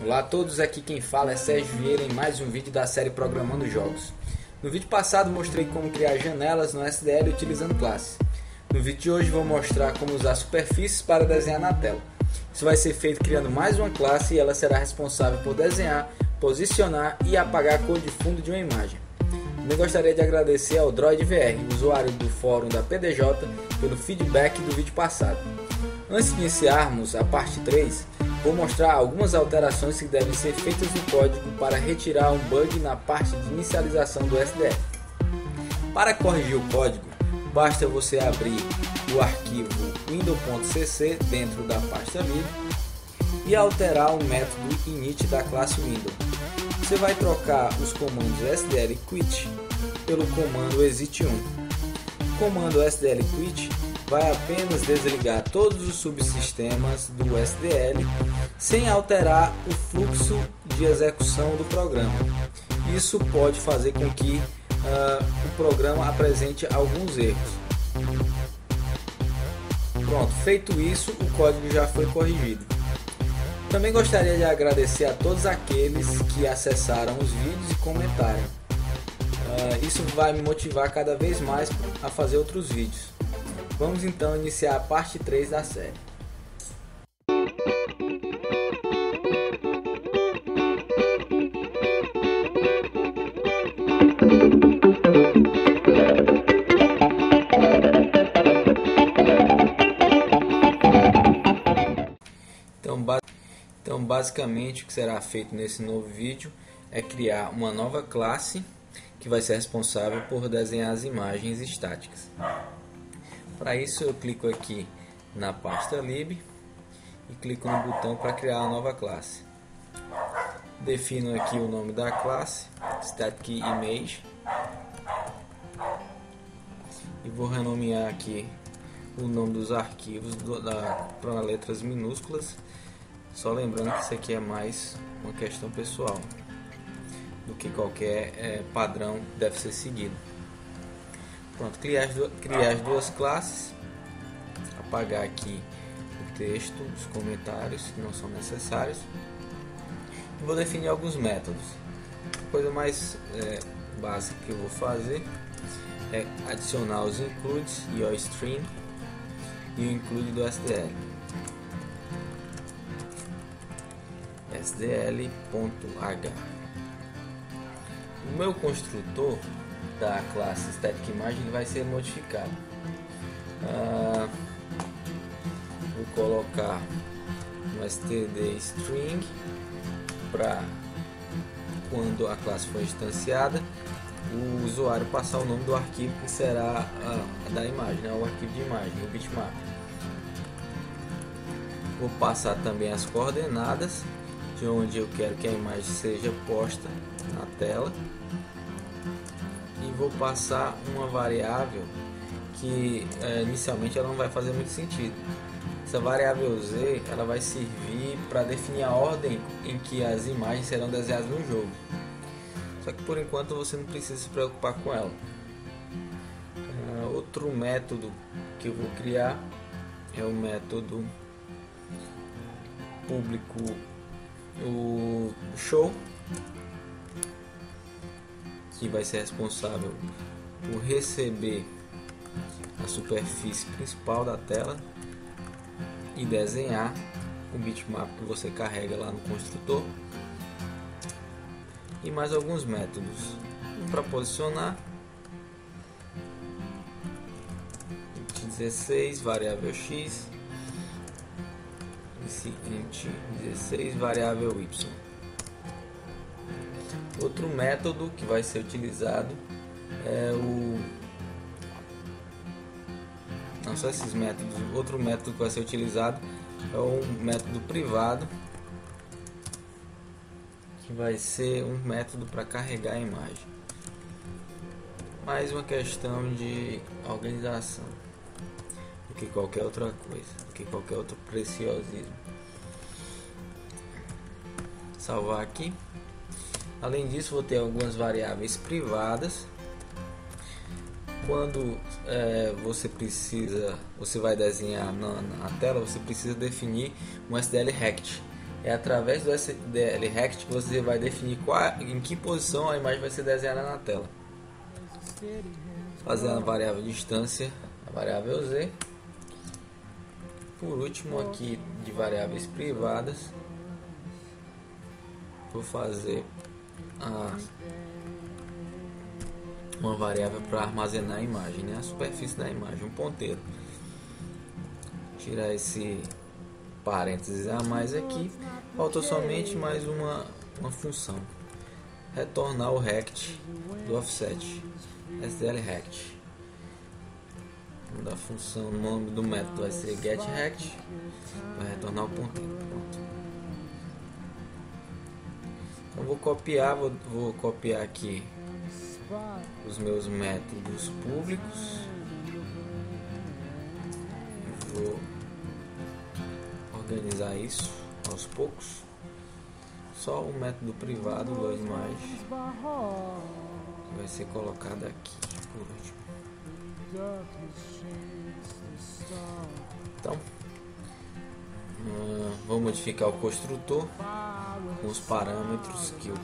Olá a todos, aqui quem fala é Sérgio Vieira em mais um vídeo da série Programando Jogos. No vídeo passado mostrei como criar janelas no SDL utilizando classes. No vídeo de hoje vou mostrar como usar superfícies para desenhar na tela. Isso vai ser feito criando mais uma classe e ela será responsável por desenhar, posicionar e apagar a cor de fundo de uma imagem. Também gostaria de agradecer ao DroidVR, usuário do fórum da PDJ, pelo feedback do vídeo passado. Antes de iniciarmos a parte 3, vou mostrar algumas alterações que devem ser feitas no código para retirar um bug na parte de inicialização do SDL. Para corrigir o código, basta você abrir o arquivo window.cc dentro da pasta lib e alterar o método init da classe window. Você vai trocar os comandos SDL quit pelo comando exit1. O comando SDL quit vai apenas desligar todos os subsistemas do SDL sem alterar o fluxo de execução do programa. Isso pode fazer com que o programa apresente alguns erros. Pronto, feito isso, o código já foi corrigido. Também gostaria de agradecer a todos aqueles que acessaram os vídeos e comentaram. Isso vai me motivar cada vez mais a fazer outros vídeos. Vamos então iniciar a parte 3 da série. Então, basicamente, o que será feito nesse novo vídeo é criar uma nova classe que vai ser responsável por desenhar as imagens estáticas. Para isso, eu clico aqui na pasta lib e clico no botão para criar a nova classe. Defino aqui o nome da classe, Static Image, e vou renomear aqui o nome dos arquivos para letras minúsculas. Só lembrando que isso aqui é mais uma questão pessoal do que qualquer padrão deve ser seguido. Pronto, criar as duas classes, apagar aqui o texto, os comentários que não são necessários, e vou definir alguns métodos. A coisa mais básica que eu vou fazer é adicionar os includes e o string e o include do SDL. SDL.h. O meu construtor da classe Static Image vai ser modificado. Vou colocar um std string para quando a classe for instanciada, o usuário passar o nome do arquivo que será da imagem, o arquivo de imagem, o bitmap. Vou passar também as coordenadas de onde eu quero que a imagem seja posta na tela, e vou passar uma variável que inicialmente ela não vai fazer muito sentido. Essa variável z ela vai servir para definir a ordem em que as imagens serão desenhadas no jogo, só que por enquanto você não precisa se preocupar com ela. Outro método que eu vou criar é o método público, o show, que vai ser responsável por receber a superfície principal da tela e desenhar o bitmap que você carrega lá no construtor, e mais alguns métodos, um para posicionar, 16 variável x, int 16 variável y. Outro método que vai ser utilizado é não só esses métodos, outro método que vai ser utilizado é o método privado, que vai ser um método para carregar a imagem. Mais uma questão de organização do que qualquer outra coisa, do que qualquer outro preciosismo. Salvar aqui. Além disso, vou ter algumas variáveis privadas. Quando você vai desenhar na tela, você precisa definir um SDL Rect. É através do SDL Rect que você vai definir em que posição a imagem vai ser desenhada na tela. Fazendo a variável distância, a variável Z. Por último, aqui de variáveis privadas, vou fazer uma variável para armazenar a imagem, né? A superfície da imagem, um ponteiro. Tirar esse parênteses a mais aqui, falta somente mais uma função: retornar o rect do offset, SDL Rect. O nome da função, o nome do método vai ser getRect, vai retornar o ponteiro. Pronto. Então vou copiar aqui os meus métodos públicos. Vou organizar isso aos poucos. Só o método privado do image vai ser colocado aqui por último. Então vou modificar o construtor com os parâmetros que eu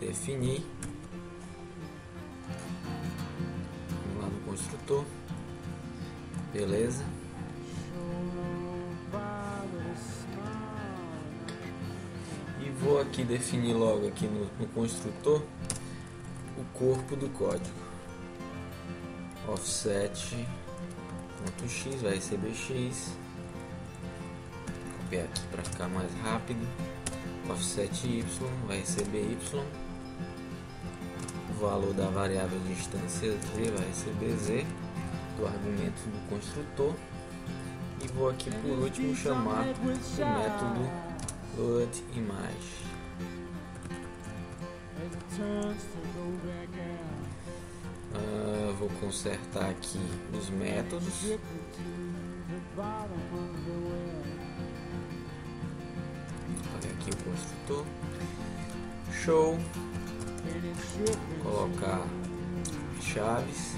defini. Vamos lá no construtor, beleza. E vou aqui definir logo aqui no construtor o corpo do código. Offset .x vai receber x. Copiar aqui para ficar mais rápido. Offset y vai receber y. O valor da variável distância z vai receber z do argumento do construtor. E vou aqui por último chamar o método loadImage. Vou consertar aqui os métodos. Olha aqui o construtor. Show. Colocar chaves.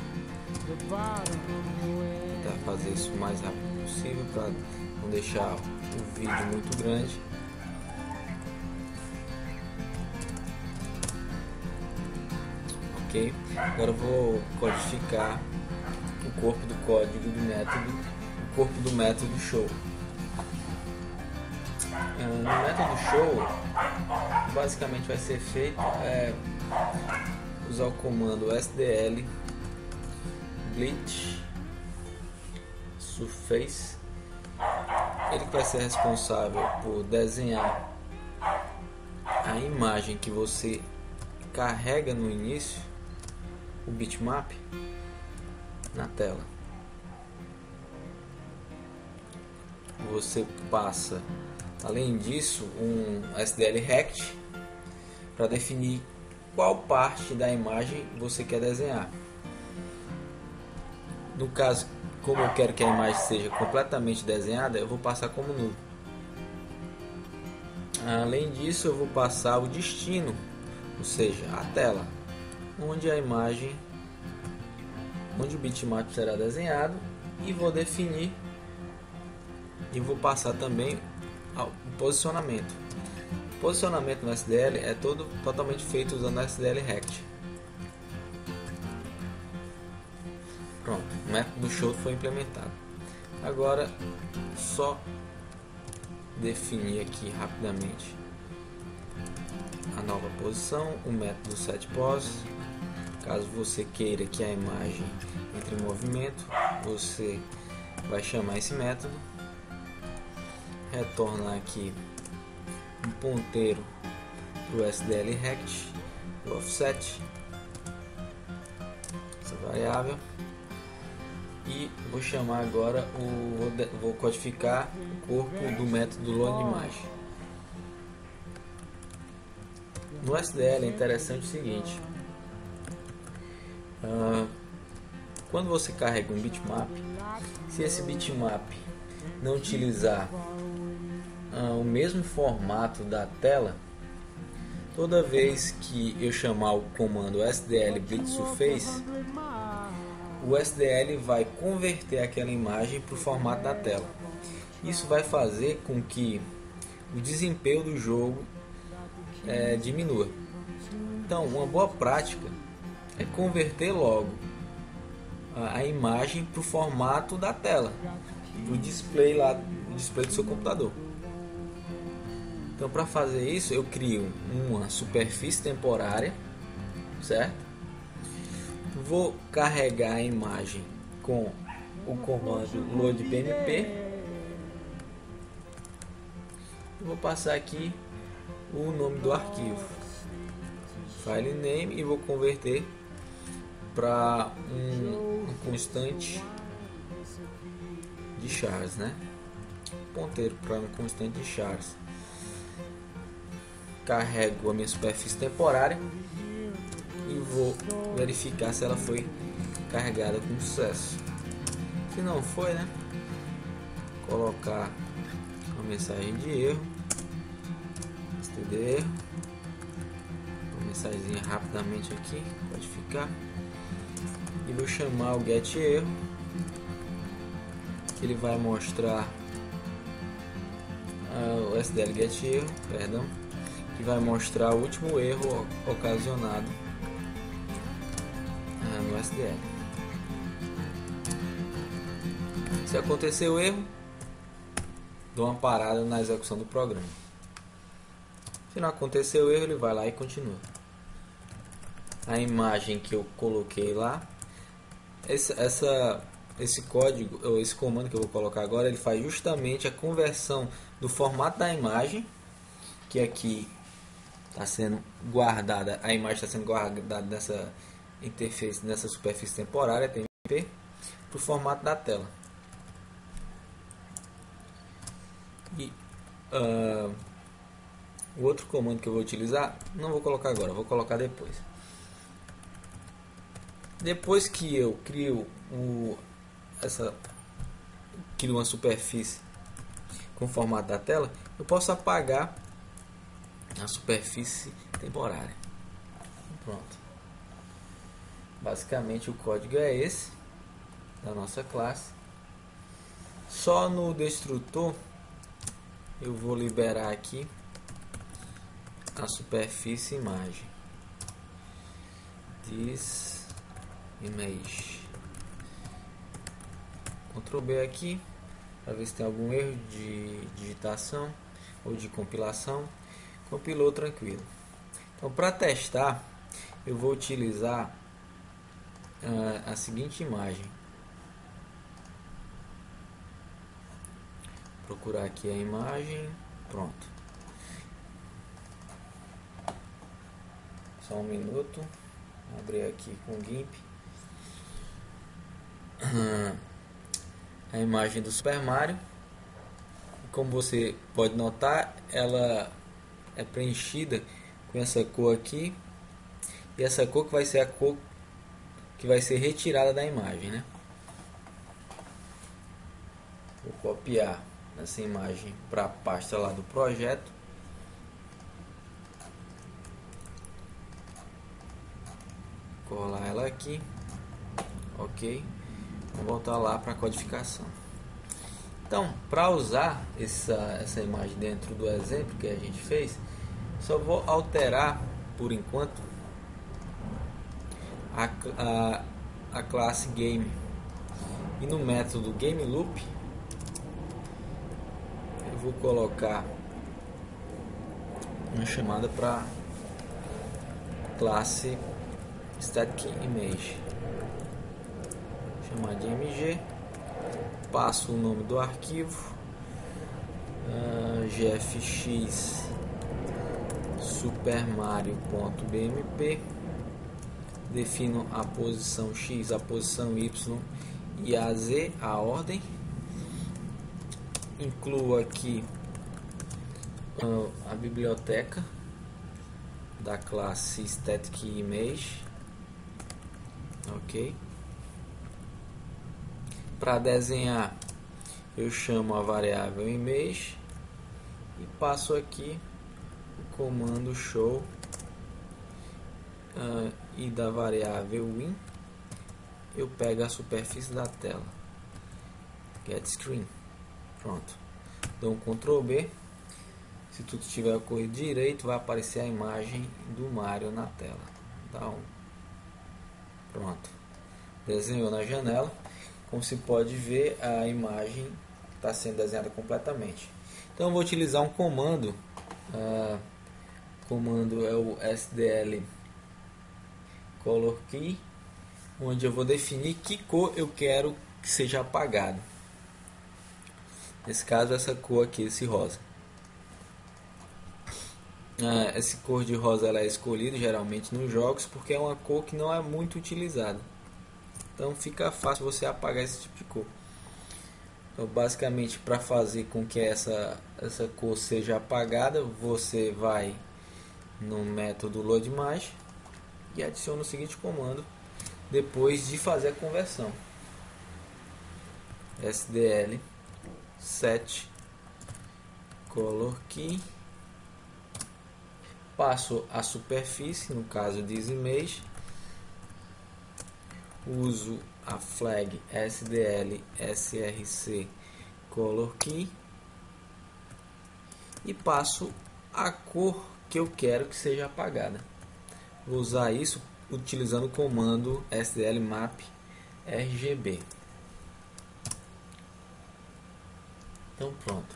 Tentar fazer isso o mais rápido possível para não deixar o vídeo muito grande. Ok, agora eu vou codificar o corpo do código do método, o corpo do método show. No método show, basicamente vai ser feito usar o comando SDL bleach surface. Ele vai ser responsável por desenhar a imagem que você carrega no início, o bitmap, na tela. Você passa, além disso, um SDL Rect para definir qual parte da imagem você quer desenhar. No caso, como eu quero que a imagem seja completamente desenhada, eu vou passar como nulo. Além disso, eu vou passar o destino, ou seja, a tela onde a imagem, onde o bitmap será desenhado, e vou definir e vou passar também o posicionamento. O posicionamento no SDL é totalmente feito usando o SDL Rect. Pronto, o método show foi implementado. Agora só definir aqui rapidamente a nova posição, o método setPose. Caso você queira que a imagem entre em movimento, você vai chamar esse método, retornar aqui um ponteiro para o SDL Rect, o offset, essa variável, e vou chamar agora vou codificar o corpo do método loadImage. No SDL é interessante o seguinte: quando você carrega um bitmap, se esse bitmap não utilizar o mesmo formato da tela, toda vez que eu chamar o comando SDL bleach surface, o SDL vai converter aquela imagem para o formato da tela. Isso vai fazer com que o desempenho do jogo diminua. Então, uma boa prática é converter logo a imagem para o formato da tela, para o display lá, o display do seu computador. Então, para fazer isso, eu crio uma superfície temporária, certo? Vou carregar a imagem com o comando loadbmp. Vou passar aqui o nome do arquivo, file name, e vou converter para uma constante de chars, né? Ponteiro para uma constante de chars. Carrego a minha superfície temporária e vou verificar se ela foi carregada com sucesso. Se não foi, né? Colocar uma mensagem de erro, std erro, uma mensagem rapidamente aqui, pode ficar, e vou chamar o get erro, que ele vai mostrar o SDL get erro, perdão, que vai mostrar o último erro ocasionado no SDL. Se acontecer o erro, dou uma parada na execução do programa. Se não acontecer o erro, ele vai lá e continua. A imagem que eu coloquei lá, esse código, ou esse comando que eu vou colocar agora, ele faz justamente a conversão do formato da imagem, que aqui está sendo guardada, a imagem está sendo guardada nessa interface, nessa superfície temporária TMP, para o formato da tela. E o outro comando que eu vou utilizar, não vou colocar agora, vou colocar depois. Depois que eu crio uma superfície com o formato da tela, eu posso apagar a superfície temporária. Pronto. Basicamente o código é esse da nossa classe. Só no destrutor eu vou liberar aqui a superfície imagem. This image. Ctrl B aqui para ver se tem algum erro de digitação ou de compilação. Compilou tranquilo. Então, para testar, eu vou utilizar a seguinte imagem. Procurar aqui a imagem. Pronto. Só um minuto. Vou abrir aqui com o GIMP. A imagem do Super Mario. Como você pode notar, ela é preenchida com essa cor aqui. E essa cor que vai ser a cor que vai ser retirada da imagem, né? Vou copiar essa imagem para a pasta lá do projeto. Colar ela aqui. Ok. Vou voltar lá para a codificação. Então, para usar essa imagem dentro do exemplo que a gente fez, só vou alterar por enquanto a classe game, e no método GameLoop eu vou colocar uma chamada para classe staticImage, chamar de MG, passo o nome do arquivo, gfx supermario.bmp, defino a posição X, a posição Y e a Z, a ordem. Incluo aqui a biblioteca da classe staticImage. Ok. Para desenhar, eu chamo a variável image e passo aqui o comando show e da variável in eu pego a superfície da tela, get screen. Pronto. Dou um Ctrl B Se tudo estiver ocorrido direito, vai aparecer a imagem do Mario na tela. Então, pronto. Desenhou na janela. Como se pode ver, a imagem está sendo desenhada completamente. Então eu vou utilizar um comando. O comando é o SDL Color Key, onde eu vou definir que cor eu quero que seja apagado. Nesse caso, essa cor aqui, esse rosa. Essa cor de rosa ela é escolhida geralmente nos jogos porque é uma cor que não é muito utilizada. Então fica fácil você apagar esse tipo de cor. Então, basicamente, para fazer com que essa cor seja apagada, você vai no método LoadMage e adiciona o seguinte comando depois de fazer a conversão: SDL set color key. Passo a superfície, no caso This Image, uso a flag SDL src color key e passo a cor que eu quero que seja apagada. Vou usar isso utilizando o comando SDL map RGB. Então pronto.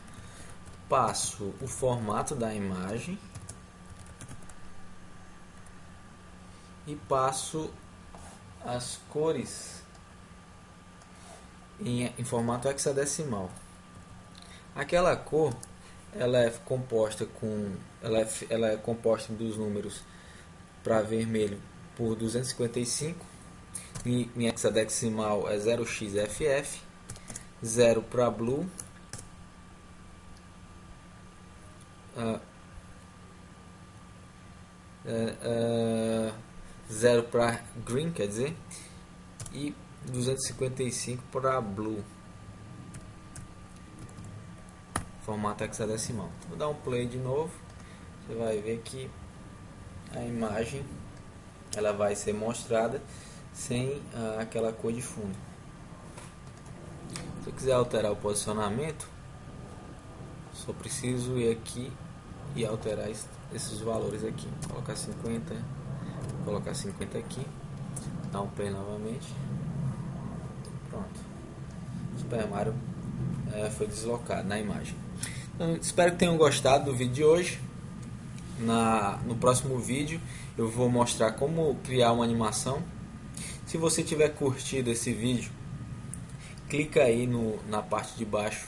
Passo o formato da imagem e passo as cores em formato hexadecimal. Aquela cor ela é composta dos números para vermelho por 255, em hexadecimal é 0xFF, 0 para blue, 0 para green, quer dizer, e 255 para blue, formato hexadecimal. Vou dar um play de novo, você vai ver que a imagem ela vai ser mostrada sem aquela cor de fundo. Se eu quiser alterar o posicionamento, só preciso ir aqui e alterar esses valores aqui. Colocar 50, colocar 50 aqui, dar um play novamente. Pronto, o Super Mario foi deslocado na imagem. Então, espero que tenham gostado do vídeo de hoje. No próximo vídeo eu vou mostrar como criar uma animação. Se você tiver curtido esse vídeo, clica aí na parte de baixo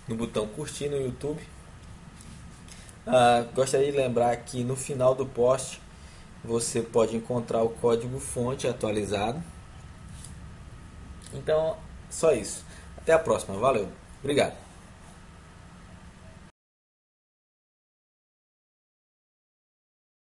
no botão curtir no YouTube. Gostaria de lembrar que no final do post você pode encontrar o código fonte atualizado. Então, só isso. Até a próxima. Valeu. Obrigado.